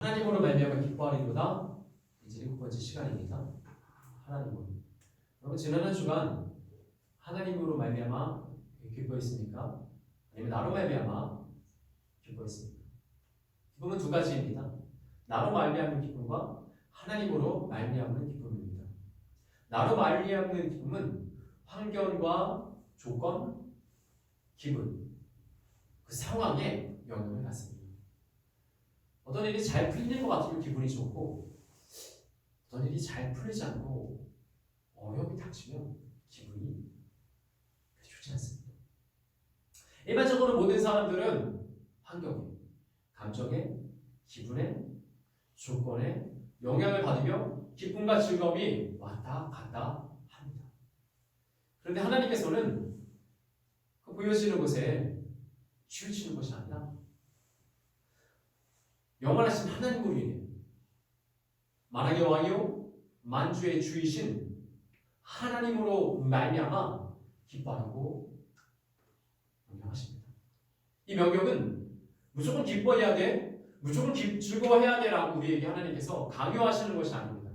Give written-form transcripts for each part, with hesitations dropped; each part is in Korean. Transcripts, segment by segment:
하나님으로 말미암아 기뻐하리로다. 이제 7번째 시간입니다. 하나님으로. 여러분 지난 한 주간 하나님으로 말미암아 기뻐했습니까? 아니면 나로 말미암아 기뻐했습니까? 기쁨은 두 가지입니다. 나로 말미암는 기쁨과 하나님으로 말미암는 기쁨입니다. 나로 말미암는 기쁨은 환경과 조건, 기분, 그 상황에 영향을 받습니다. 어떤 일이 잘 풀리는 것 같으면 기분이 좋고, 어떤 일이 잘 풀리지 않고 어려움이 닥치면 기분이 좋지 않습니다. 일반적으로 모든 사람들은 환경에, 감정에, 기분에, 조건에 영향을 받으며 기쁨과 즐거움이 왔다 갔다 합니다. 그런데 하나님께서는 그 보여지는 것에 치우치는 것이 아니라 영원하신 하나님으로 인해 만왕의 왕이요 만주의 주이신 하나님으로 말미암아 기뻐하라고 명령하십니다. 이 명령은 무조건 기뻐해야 돼, 무조건 즐거워해야 돼라고 우리에게 하나님께서 강요하시는 것이 아닙니다.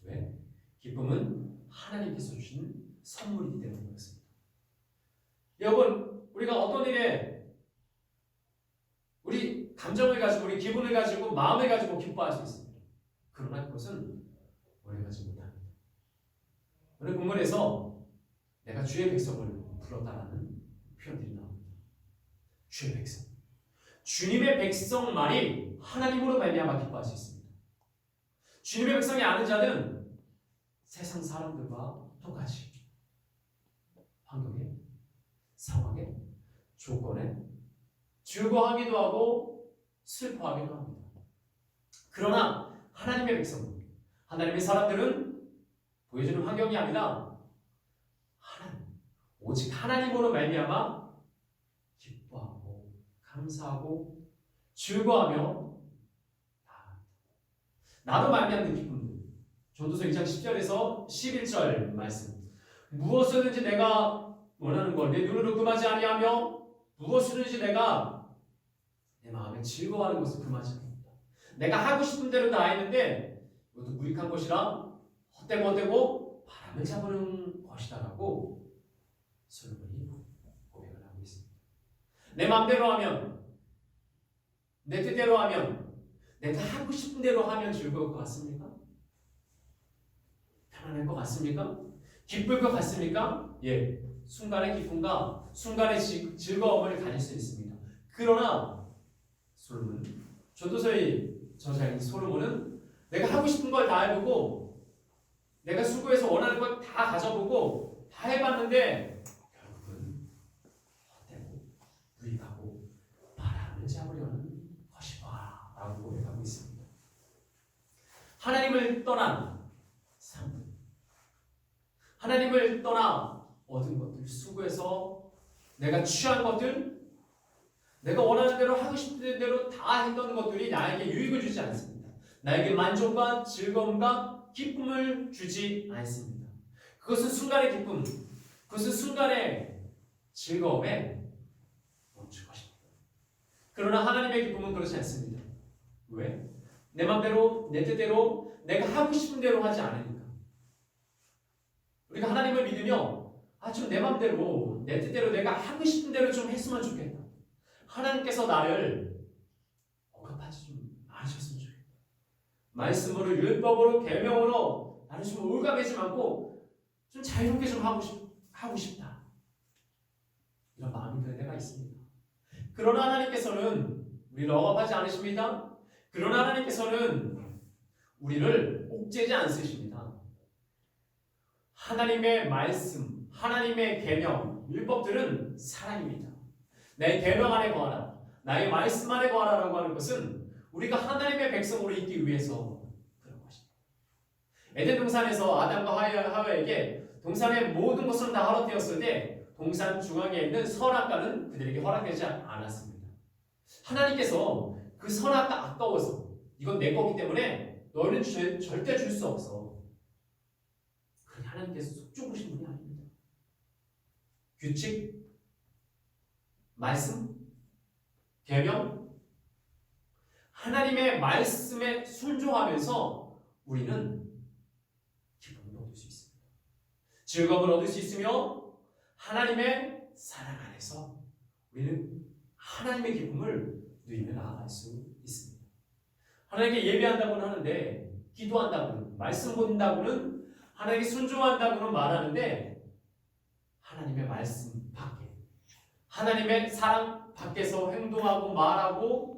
왜? 기쁨은 하나님께서 주신 선물이기 때문에 그렇습니다. 여러분, 우리가 어떤 일에 우리 감정을 가지고, 우리 기분을 가지고, 마음을 가지고 기뻐할 수 있습니다. 그러나 그것은 오래가지 못합니다. 오늘 본문에서 내가 주의 백성을 불렀다라는 표현들이 나옵니다. 주의 백성. 주님의 백성만이 하나님으로 말미암아 기뻐할 수 있습니다. 주님의 백성이 아는 자는 세상 사람들과 똑같이 환경에, 상황에, 조건에 즐거워하기도 하고 슬퍼하기도 합니다. 그러나 하나님의 백성, 하나님의 사람들은 보여주는 환경이 아니라 오직 하나님으로 말미암아 기뻐하고 감사하고 즐거워하며 나로 말미암는 기쁨들. 전도서 2장 10절에서 11절 말씀. 무엇이든지 내가 원하는 걸 내 눈으로 금하지 아니하며 무엇이든지 내가 내 마음에 즐거워하는 것을 금하지 않습니다. 내가 하고 싶은 대로 다 했는데 이것도 무익한 것이라 헛되고 바람을 잡으는 것이다라고 솔로몬이 고백을 하고 있습니다. 내 마음대로 하면, 내 뜻대로 하면, 내가 하고 싶은 대로 하면 즐거울 것 같습니까? 편안할 것 같습니까? 기쁠 것 같습니까? 예, 순간의 기쁨과 순간의 즐거움을 가질 수 있습니다. 그러나 솔로몬, 전도서의 저자인 솔로몬은 내가 하고 싶은 걸 다 해보고 내가 수고해서 원하는 걸 다 가져보고 다 해봤는데 결국은 헛되고 무익하고 바람을 잡으려는 것이다 라고 고백하고 있습니다. 하나님을 떠난 삶, 하나님을 떠나 얻은 것들, 수고해서 내가 취한 것들, 내가 원하는 대로 하고 싶은 대로 다 했던 것들이 나에게 유익을 주지 않습니다. 나에게 만족과 즐거움과 기쁨을 주지 않습니다. 그것은 순간의 기쁨, 그것은 순간의 즐거움에 멈출 것입니다. 그러나 하나님의 기쁨은 그렇지 않습니다. 왜? 내 맘대로, 내 뜻대로, 내가 하고 싶은 대로 하지 않으니까. 우리가 하나님을 믿으며 좀 내 맘대로, 내 뜻대로 내가 하고 싶은 대로 좀 했으면 좋겠다. 하나님께서 나를 억압하지 좀 않으셨으면 좋겠다. 말씀으로, 율법으로, 계명으로 나를 좀 올가매지 않고 좀 자유롭게 좀 하고 싶다. 이런 마음이 드는 때가 있습니다. 그러나 하나님께서는 우리를 억압하지 않으십니다. 그러나 하나님께서는 우리를 옥죄지 않으십니다. 하나님의 말씀, 하나님의 계명, 율법들은 사랑입니다. 내 계명 안에 거하라, 나의 말씀 안에 거하라라고 하는 것은 우리가 하나님의 백성으로 있기 위해서 그런 것입니다. 에덴 동산에서 아담과 하와에게 동산의 모든 것을 다 허락되었을 때 동산 중앙에 있는 선악과는 그들에게 허락되지 않았습니다. 하나님께서 그 선악과 아까워서 이건 내 거기 때문에 너희는 절대 줄 수 없어. 그렇게 하나님께서 속 좁으신 분이 아닙니다. 규칙, 말씀, 계명, 하나님의 말씀에 순종하면서 우리는 기쁨을 얻을 수 있습니다. 즐거움을 얻을 수 있으며 하나님의 사랑 안에서 우리는 하나님의 기쁨을 누리며 나아갈 수 있습니다. 하나님께 예배한다고는 하는데, 기도한다고는, 말씀 본다고는, 하나님께 순종한다고는 말하는데, 하나님의 말씀 밖에, 하나님의 사랑 밖에서 행동하고 말하고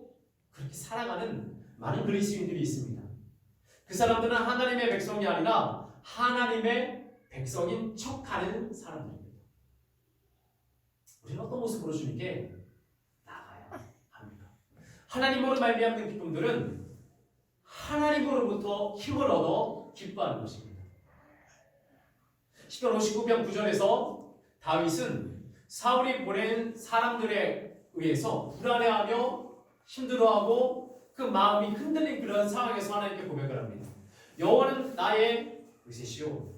그렇게 살아가는 많은 그리스도인들이 있습니다. 그 사람들은 하나님의 백성이 아니라 하나님의 백성인 척하는 사람들입니다. 우리는 어떤 모습으로 주님께 나가야 합니까? 하나님으로 말미암는 기쁨들은 하나님으로부터 힘을 얻어 기뻐하는 것입니다. 시편 59편 9절에서 다윗은 사울이 보낸 사람들에 의해서 불안해하며 힘들어하고 그 마음이 흔들린 그런 상황에서 하나님께 고백을 합니다. 여호와는 나의 의셋이요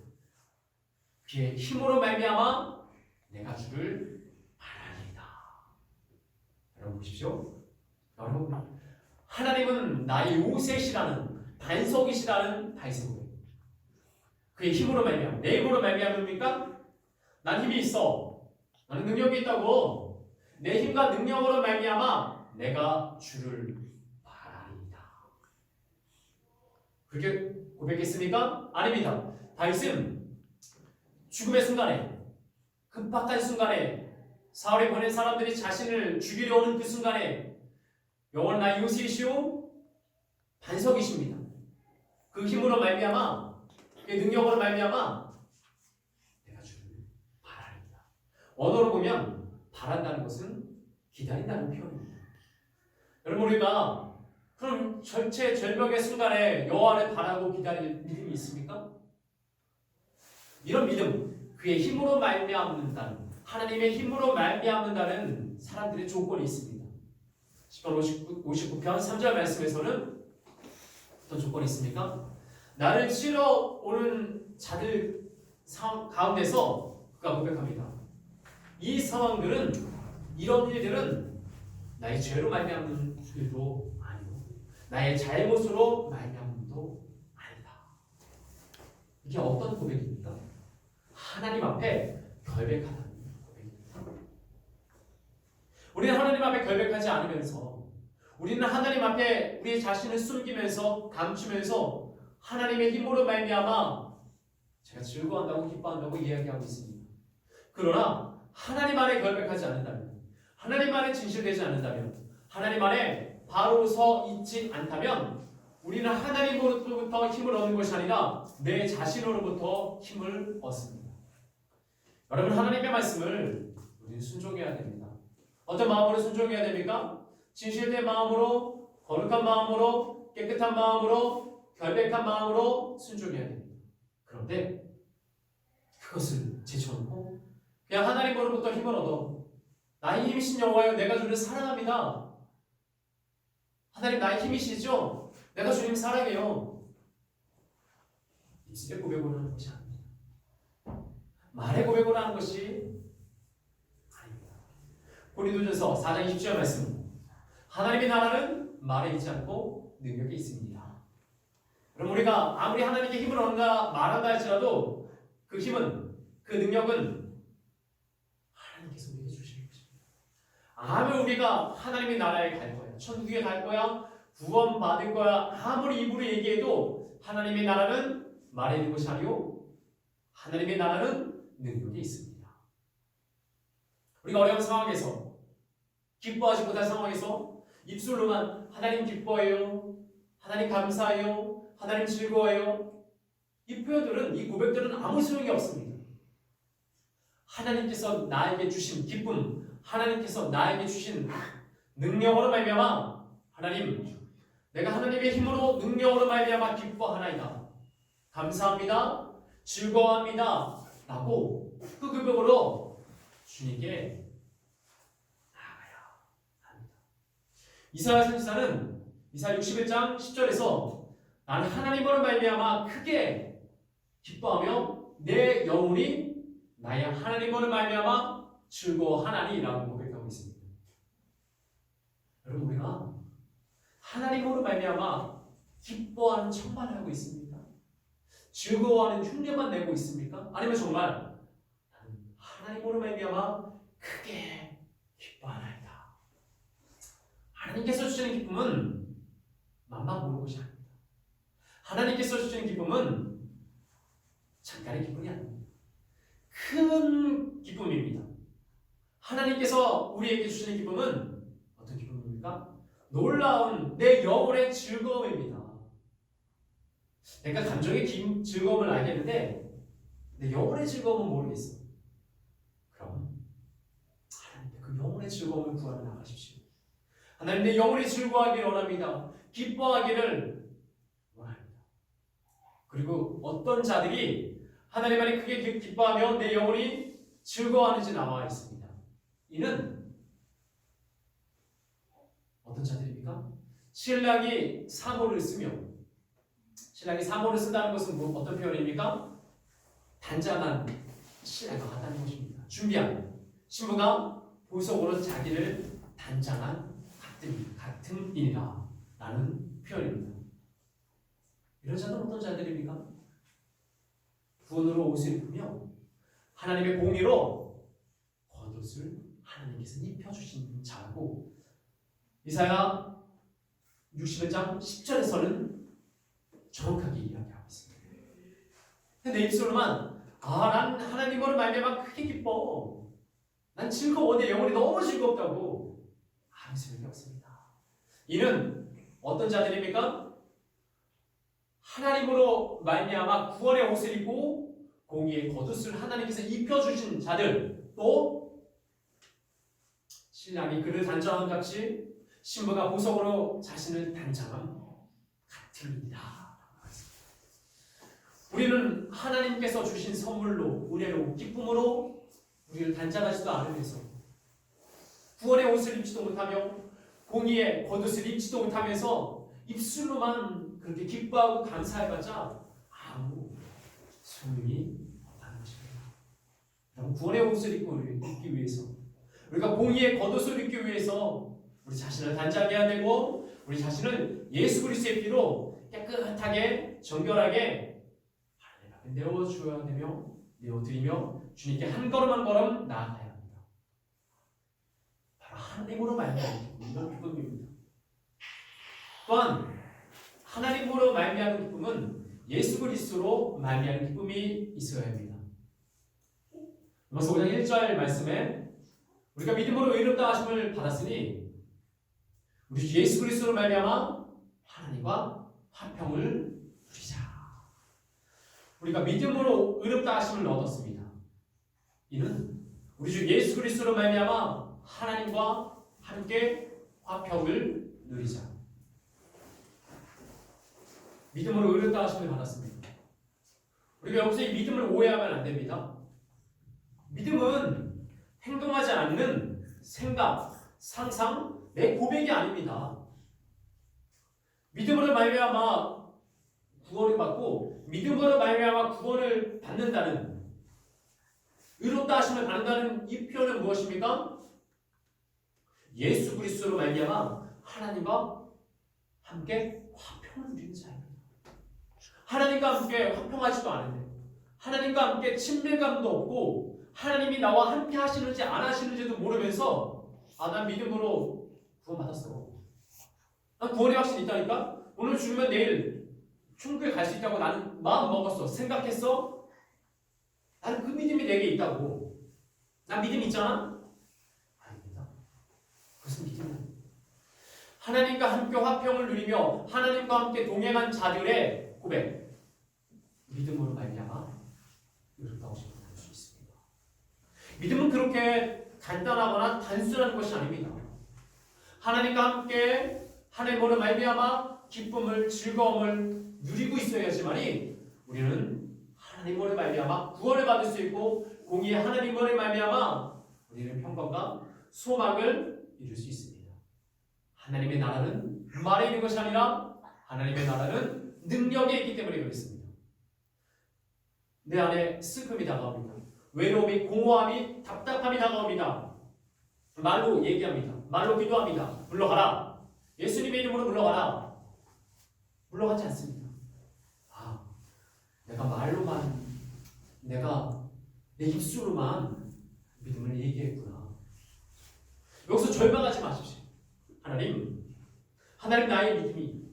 그의 힘으로 말미암아 내가 주를 바라리이다. 여러분 보십시오. 여러분, 하나님은 나의 요셋이라는 반석이시라는 다윗의 고백. 그의 힘으로 말미암아, 내 힘으로 말미암습니까? 난 힘이 있어. 나는 능력이 있다고. 내 힘과 능력으로 말미암아 내가 주를 바라리이다. 그렇게 고백했습니까? 아닙니다. 다윗은 죽음의 순간에, 급박한 순간에, 사울이 보낸 사람들이 자신을 죽이려 오는 그 순간에 여호와는 나의 요새이시오 반석이십니다. 그 힘으로 말미암아, 그 능력으로 말미암아 내가 주를 바라리이다. 언어로 보면 바란다는 것은 기다린다는 표현입니다. 여러분, 우리가 그럼 절체절명의 순간에 여호와를 바라고 기다릴 믿음이 있습니까? 이런 믿음, 그의 힘으로 말미암는다는, 하나님의 힘으로 말미암는다는 사람들의 조건이 있습니다. 시편 59편 3절 말씀에서는 어떤 조건이 있습니까? 나를 치러 오는 자들 가운데서 그가 고백합니다. 이 상황들은, 이런 일들은 나의 죄로 말미암는 일도 아니고 나의 잘못으로 말미암는 일도 아니다. 이게 어떤 고백입니까? 하나님 앞에 결백하다는 고백입니다. 우리는 하나님 앞에 결백하지 않으면서, 우리는 하나님 앞에 우리 자신을 숨기면서 감추면서 하나님의 힘으로 말미암아 제가 즐거워한다고 기뻐한다고 이야기하고 있습니다. 그러나 하나님 안에 결백하지 않는다면, 하나님 안에 진실되지 않는다면, 하나님 안에 바로 서 있지 않다면 우리는 하나님으로부터 힘을 얻는 것이 아니라 내 자신으로부터 힘을 얻습니다. 여러분, 하나님의 말씀을 우리는 순종해야 됩니다. 어떤 마음으로 순종해야 됩니까? 진실된 마음으로, 거룩한 마음으로, 깨끗한 마음으로, 결백한 마음으로 순종해야 됩니다. 그런데 그것을 제쳐놓고 그냥 하나님으로부터 힘을 얻어, 나의 힘이신 여호와여 내가 주를 사랑합니다. 하나님 나의 힘이시죠? 내가 주님 사랑해요. 입술의 고백으로 하는 것이 아닙니다. 말의 고백으로 하는 것이 아닙니다. 고린도전서 4장 20절 말씀, 하나님의 나라는 말에 있지 않고 능력에 있습니다. 그럼 우리가 아무리 하나님께 힘을 얻는다 말한다 할지라도 그 힘은, 그 능력은 하나님께서 우리에게 주시는 것입니다. 아무리 우리가 하나님의 나라에 갈 거야, 천국에 갈 거야, 구원 받을 거야, 아무리 입으로 얘기해도 하나님의 나라는 말에 있는 것이 아니오, 하나님의 나라는 능력이 있습니다. 우리가 어려운 상황에서, 기뻐하지 못할 상황에서 입술로만 하나님 기뻐해요, 하나님 감사해요, 하나님 즐거워해요, 이 표현들은, 이 고백들은 아무 소용이 없습니다. 하나님께서 나에게 주신 기쁨, 하나님께서 나에게 주신 능력으로 말미암아, 하나님, 내가 하나님의 힘으로 능력으로 말미암아 기뻐하나이다, 감사합니다, 즐거워합니다 라고 그 고백으로 주님께 나아가야 합니다. 이사야 선지자는 이사야 61장 10절에서 나는 하나님으로 말미암아 크게 기뻐하며 내 영혼이 나의 하나님으로 말미암아 즐거워하나니 라고 고백하고 있습니다. 여러분, 우리가 하나님 하나님으로 말미암아 기뻐하는 척만 하고 있습니까? 즐거워하는 흉내만 내고 있습니까? 아니면 정말 나는 하나님으로 말미암아 크게 기뻐하나이다. 하나님께서 주시는 기쁨은 맘만 모르는 것이 아닙니다. 하나님께서 주시는 기쁨은 잠깐의 기쁨이 아닙니다. 큰 기쁨입니다. 하나님께서 우리에게 주시는 기쁨은 어떤 기쁨입니까? 놀라운 내 영혼의 즐거움입니다. 내가 감정의 즐거움을 알겠는데 내 영혼의 즐거움은 모르겠어. 그럼 하나님께 그 영혼의 즐거움을 구하러 나가십시오. 하나님 내 영혼이 즐거워하기를 원합니다. 기뻐하기를 원합니다. 그리고 어떤 자들이 하나님 안에 크게 기뻐하며 내 영혼이 즐거워하는지 나와 있습니다. 이는 어떤 자들입니까? 신랑이 사모를 쓰며, 신랑이 사모를 쓴다는 것은 어떤 표현입니까? 단장한 신랑과 같다는 것입니다. 준비한 신부가 보석으로 자기를 단장한 같은 일이라 라는 표현입니다. 이런 자들은 어떤 자들입니까? 구원으로 옷을 입으며 하나님의 공의로 겉옷을 하나님께서 입혀주신 자고, 이사야 61장 10절에서는 정확하게 이야기하고 있습니다. 근데 내 입술로만 난 하나님으로 말미암아 크게 기뻐, 난 즐거워, 내 영혼이 너무 즐겁다고 아무 소용이 없습니다. 이는 어떤 자들입니까? 하나님으로 말미암아 구원의 옷을 입고 공의의 겉옷을 하나님께서 입혀주신 자들, 또 신랑이 그를 단장함 같이 신부가 보석으로 자신을 단장함 같으니라. 우리는 하나님께서 주신 선물로, 은혜로, 기쁨으로 우리를 단장하지도 않으면서 구원의 옷을 입지도 못하며 공의의 겉옷을 입지도 못하면서 입술로만 그렇게 기뻐하고 감사해봤자 아무 소용이 없다는 것입니다. 여러분, 구원의 옷을 입기 위해서, 우리가 공의의 겉옷을 입기 위해서 우리 자신을 단장해야 되고, 우리 자신을 예수 그리스도의 피로 깨끗하게 정결하게 하나님 앞에 내어주어야 되며, 내어드리며 주님께 한 걸음 한 걸음 나아가야 합니다. 바로 하나님으로 말미암는 이런 기쁨입니다. 또한 하나님으로 말미암는 기쁨은 예수 그리스도로 말미암는 기쁨이 있어야 합니다. 로마서 5장 1절 말씀에 우리가 믿음으로 의롭다 하심을 받았으니 우리 예수 그리스도로 말미암아 하나님과 화평을 누리자. 우리가 믿음으로 의롭다 하심을 얻었습니다. 이는 우리 주 예수 그리스도로 말미암아 하나님과 함께 화평을 누리자. 믿음으로 의롭다 하심을 받았습니다. 우리가 여기서 이 믿음을 오해하면 안 됩니다. 믿음은 행동하지 않는 생각, 상상, 내 고백이 아닙니다. 믿음으로 말미암아 구원을 받고 믿음으로 말미암아 구원을 받는다는, 의롭다 하심을 받는다는 이 표현은 무엇입니까? 예수 그리스도로 말미암아 하나님과 함께 화평을 누리는 자입니다. 하나님과 함께 화평하지도 않은데, 하나님과 함께 친밀감도 없고 하나님이 나와 함께 하시는지 안 하시는지도 모르면서 난 믿음으로 구원받았어, 난 구원의 확신이 있다니까, 오늘 죽으면 내일 천국에 갈 수 있다고 나는 마음 먹었어, 생각했어, 나는 그 믿음이 내게 있다고, 난 믿음 있잖아? 아닙니다. 그것은 믿음이 아닙니다. 하나님과 함께 화평을 누리며 하나님과 함께 동행한 자들의 고백, 믿음으로 말미암아 의롭다고 생각할 수 있습니다. 믿음은 그렇게 간단하거나 단순한 것이 아닙니다. 하나님과 함께 하나님으로 말미암아 기쁨을, 즐거움을 누리고 있어야지만이 우리는 하나님으로 말미암아 구원을 받을 수 있고, 공의의 하나님으로 말미암아 우리는 평강과 소망을 이룰 수 있습니다. 하나님의 나라는 말에 있는 것이 아니라 하나님의 나라는 능력에 있기 때문에 그렇습니다. 내 안에 슬픔이 다가옵니다. 외로움이, 공허함이, 답답함이 다가옵니다. 말로 얘기합니다. 말로 기도합니다. 물러가라. 예수님의 이름으로 물러가라. 물러가지 않습니다. 아, 내가 말로만, 내가 내 입술로만 믿음을 얘기했구나. 여기서 절망하지 마십시오. 하나님 나의 믿음이,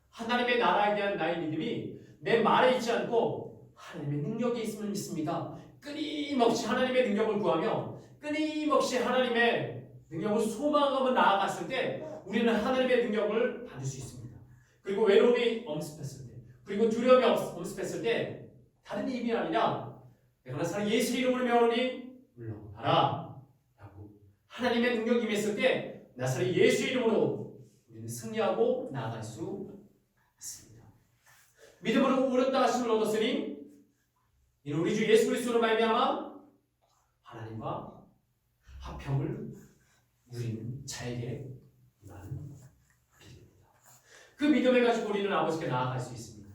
하나님의 나라에 대한 나의 믿음이 내 말에 있지 않고 하나님의 능력에 있음을 믿습니다. 끊임없이 하나님의 능력을 구하며 끊임없이 하나님의 능력을 소망하며 나아갔을 때 우리는 하나님의 능력을 받을 수 있습니다. 그리고 외로움이 엄습했을 때, 그리고 두려움이 엄습했을 때 다른 의미 아니라 내가 나사렛 예수 이름으로 명하노니 물러가라 라고 하나님의 능력이 임했을 때 나사렛 예수 이름으로 우리는 승리하고 나아갈 수 있습니다. 믿음으로 울었다 하심을 얻었으니 이는 우리 주 예수 그리스도로 말미암아 하나님과 화평을 누리는 자에게 임하는 믿음입니다. 그 믿음을 가지고 우리는 아버지께 나아갈 수 있습니다.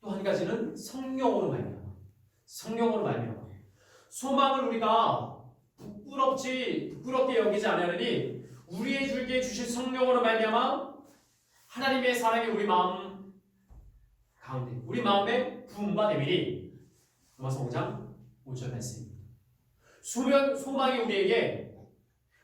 또 한 가지는 성령으로 말미암아 소망을 우리가 부끄럽게 여기지 않으니 우리의 줄게 주신 성령으로 말미암아 하나님의 사랑이 우리 마음 가운데, 우리 마음에 부음과 되밀이. 로마서 5장 5절 말씀입니다. 소망이 우리에게,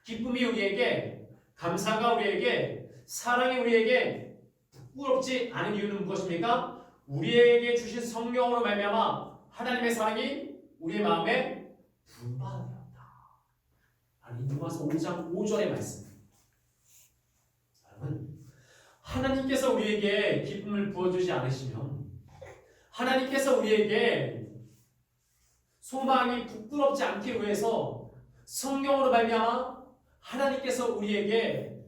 기쁨이 우리에게, 감사가 우리에게, 사랑이 우리에게 부끄럽지 않은 이유는 무엇입니까? 우리에게 주신 성령으로 말미암아 하나님의 사랑이 우리의 마음에 분바되었다. 아니, 로마서 5장 5절의 말씀. 여러분, 하나님께서 우리에게 기쁨을 부어주지 않으시면, 하나님께서 우리에게 소망이 부끄럽지 않기 위해서 성령으로 말미암아 하나님께서 우리에게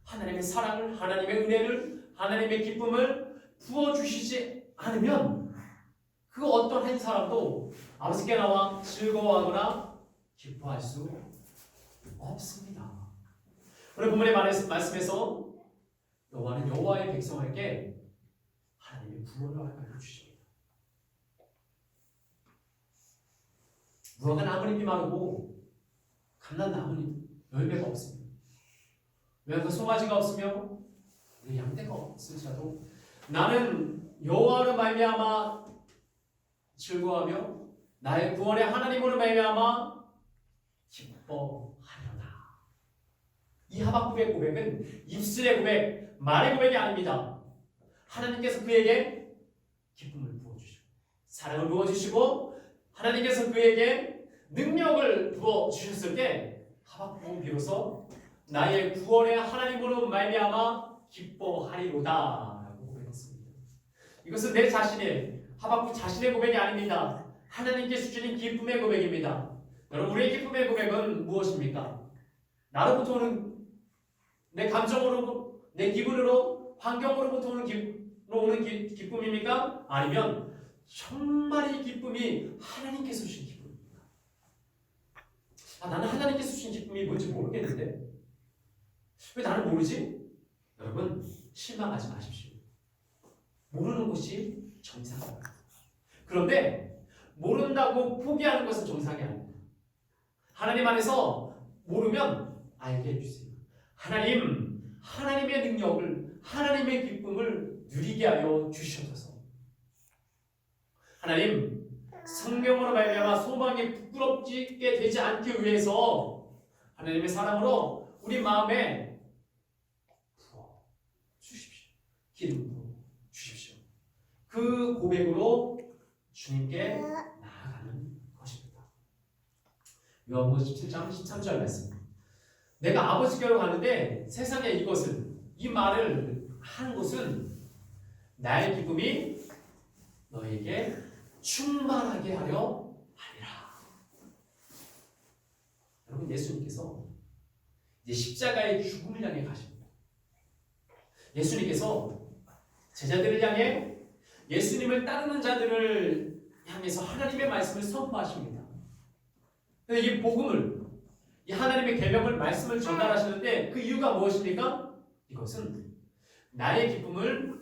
하나님의 사랑을, 하나님의 은혜를, 하나님의 기쁨을 부어주시지 않으면 그 어떤 한 사람도 아버지께 나와 즐거워하거나 기뻐할 수 없습니다. 오늘 본문의 말씀에서 여호와는 여호와의 백성에게 하나님의 구원을 허락하여 주십니다. 무화과 나무잎이 마르고 감람나무잎 열매가 없습니다. 왜? 그 송아지가 없으며 우리 양떼가 없을지라도 나는 여호와로 말미암아 즐거워하며 나의 구원의 하나님으로 말미암아 기뻐하려나. 이 하박국의 고백은 입술의 고백, 말의 고백이 아닙니다. 하나님께서 그에게 기쁨을 부어주시고 사랑을 부어주시고 하나님께서 그에게 능력을 부어주셨을 때 하박국은 비로소 나의 구원의 하나님으로 말미암아 기뻐하리로다 라고 고백했습니다. 이것은 내 자신의, 하박국 자신의 고백이 아닙니다. 하나님께서 주신 기쁨의 고백입니다. 여러분, 우리의 기쁨의 고백은 무엇입니까? 나로부터 오는, 내 감정으로, 내 기분으로, 환경으로부터 오는 기쁨입니까? 아니면 정말 이 기쁨이 하나님께서 주신 기쁨입니까? 나는 하나님께서 주신 기쁨이 뭔지 모르겠는데 왜 나는 모르지? 여러분, 실망하지 마십시오. 모르는 것이 정상입니다. 그런데 모른다고 포기하는 것은 정상이 아닙니다. 하나님 안에서 모르면 알게 해주세요. 하나님의 능력을, 하나님의 기쁨을 누리게 하여 주셔서 하나님, 성령으로 말미암아 소망이 부끄럽게 되지 않기 위해서 하나님의 사랑으로 우리 마음에 부어 주십시오. 기름 부어 주십시오. 그 고백으로 주님께 나아가는 것입니다. 요한복음 17장 13절 말씀. 내가 아버지께로 가는데 세상에 이 말을 하는 것은 나의 기쁨이 너에게 충만하게 하려 하리라. 여러분, 예수님께서 이제 십자가의 죽음을 향해 가십니다. 예수님께서 제자들을 향해, 예수님을 따르는 자들을 향해서 하나님의 말씀을 선포하십니다. 근데 이 복음을, 이 하나님의 계명을, 말씀을 전달하시는데 그 이유가 무엇입니까? 이것은 나의 기쁨을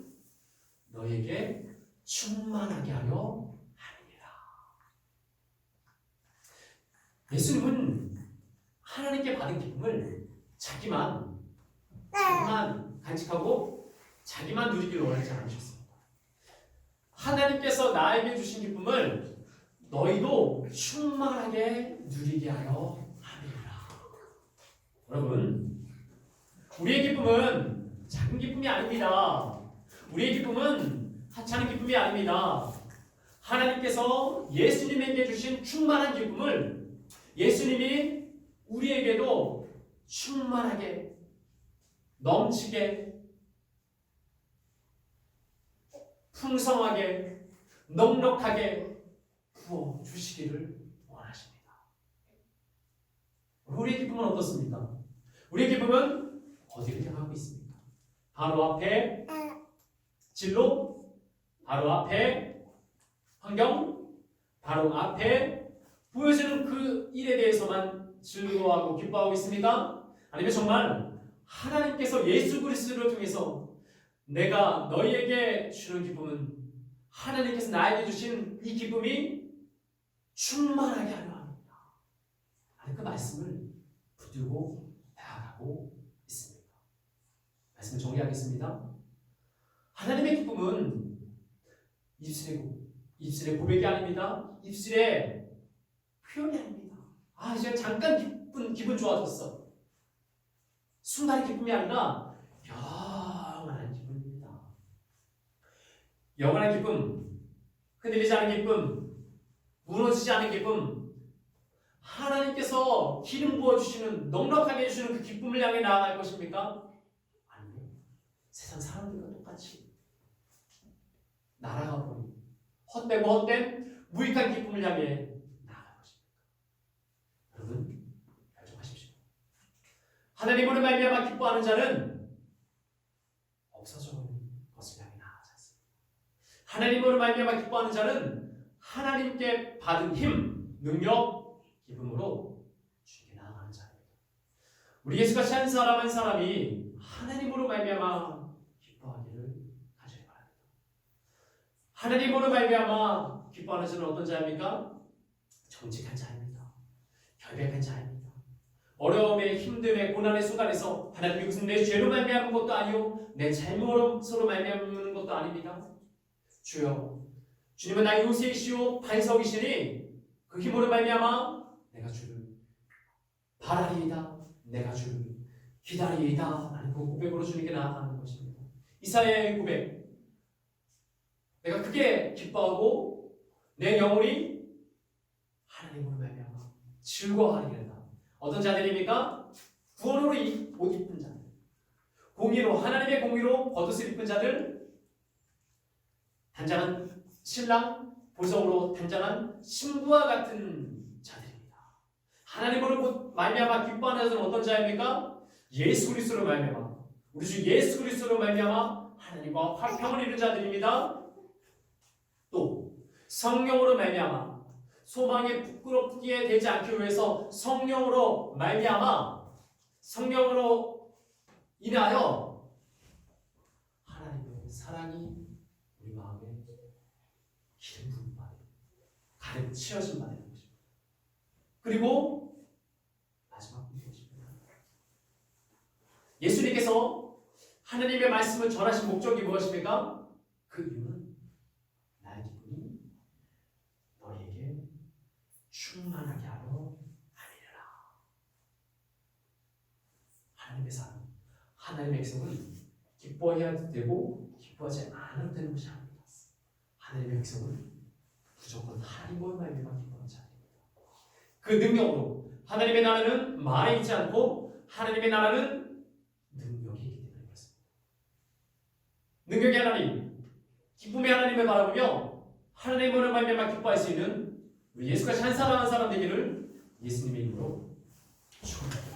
너에게 충만하게 하려 하느니라. 예수님은 하나님께 받은 기쁨을 자기만 자기만 간직하고 자기만 누리기를 원하지 않으셨습니다. 하나님께서 나에게 주신 기쁨을 너희도 충만하게 누리게 하려 함이라. 여러분, 우리의 기쁨은 작은 기쁨이 아닙니다. 우리의 기쁨은 하찮은 기쁨이 아닙니다. 하나님께서 예수님에게 주신 충만한 기쁨을 예수님이 우리에게도 충만하게 넘치게 풍성하게 넉넉하게 부어 주시기를 원하십니다. 우리의 기쁨은 어떻습니까? 우리의 기쁨은 어디를 향하고 있습니까? 바로 앞에 진로, 바로 앞에 환경, 바로 앞에 보여지는 그 일에 대해서만 즐거워하고 기뻐하고 있습니까? 아니면 정말 하나님께서 예수 그리스도를 통해서 내가 너희에게 주는 기쁨은 하나님께서 나에게 주신 이 기쁨이 충만하게 하려 합니다. 그 말씀을 붙들고 나아가고 있습니다. 말씀을 정리하겠습니다. 하나님의 기쁨은 입술의 고백이 아닙니다. 입술의 표현이 아닙니다. 이제 잠깐 기분 좋아졌어. 순간의 기쁨이 아니라 영원한 기쁨입니다. 영원한 기쁨, 흔들리지 않은 기쁨, 무너지지 않은 기쁨, 하나님께서 기름 부어주시는, 넉넉하게 해주시는 그 기쁨을 향해 나아갈 것입니까? 아니요. 세상 사람들과 똑같이 날아가 버린 헛되고 헛된 무익한 기쁨을 향해 나아갈 것입니다. 여러분, 결정하십시오. 하나님으로 말미암아 기뻐하는 자는 없어져 버린 것을 향해 나아가지 않습니다. 하나님으로 말미암아 기뻐하는 자는 하나님께 받은 힘, 능력, 기쁨으로 주께 나아가는 자입니다. 우리 예수같이 한 사람 한 사람이 하나님으로 말미암아 기뻐하기를 간절히 바랍니다. 하나님으로 말미암아 기뻐하는 자는 어떤 자입니까? 정직한 자입니다. 결백한 자입니다. 어려움에 힘듦에 고난의 순간에서 하나님이 무슨 내 죄로 말미암은 것도 아니요 내 잘못으로 말미암는 것도 아닙니다. 주여, 주님은 나의 요새이시오 반석이시니 그 힘으로 말미암아 내가 주를 바라리이다, 내가 주를 기다리이다 라는 그 고백으로 주님께 나아가는 것입니다. 이사야의 고백, 내가 크게 기뻐하고 내 영혼이 하나님으로 말미암아 즐거워하리이다. 어떤 자들입니까? 구원으로 옷 입은 자들, 공의로, 하나님의 공의로 겉옷을 입은 자들, 단장한 신랑, 보석으로 단장한 신부와 같은 자들입니다. 하나님으로 말미암아 기뻐하는 자들은 어떤 자입니까? 예수 그리스도로 말미암아, 우리 주 예수 그리스도로 말미암아 하나님과 화평을 이룬 자들입니다. 또 성령으로 말미암아 소망에 부끄럽게 되지 않기 위해서 성령으로 말미암아, 성령으로 인하여 하나님의 사랑이 우리 마음에 기름 부은 바, 가득 채워진 바 되는 것입니다. 그리고 마지막 것입니다. 예수님께서 하나님의 말씀을 전하신 목적이 무엇입니까? 그 이유는 나의 기쁨이 너희에게 충만하게 하려 함이라. 하나님의 사람, 하나님의 백성은 기뻐해야 되고 기뻐하지 않아도 되는 것이 아닙니다. 하나님의 백성은 무조건 하나님으로 말미암아 기뻐하는 자입니다. 그 능력으로 하나님의 나라는 말에 있지 않고 하나님의 나라는 능력이 있기 때문에 그렇습니다. 능력의 하나님, 기쁨의 하나님을 바라보며 하나님으로 말미암아 기뻐할 수 있는 우리 예수같이 한 사람 한 사람 되기를 예수님의 이름으로 축원합니다.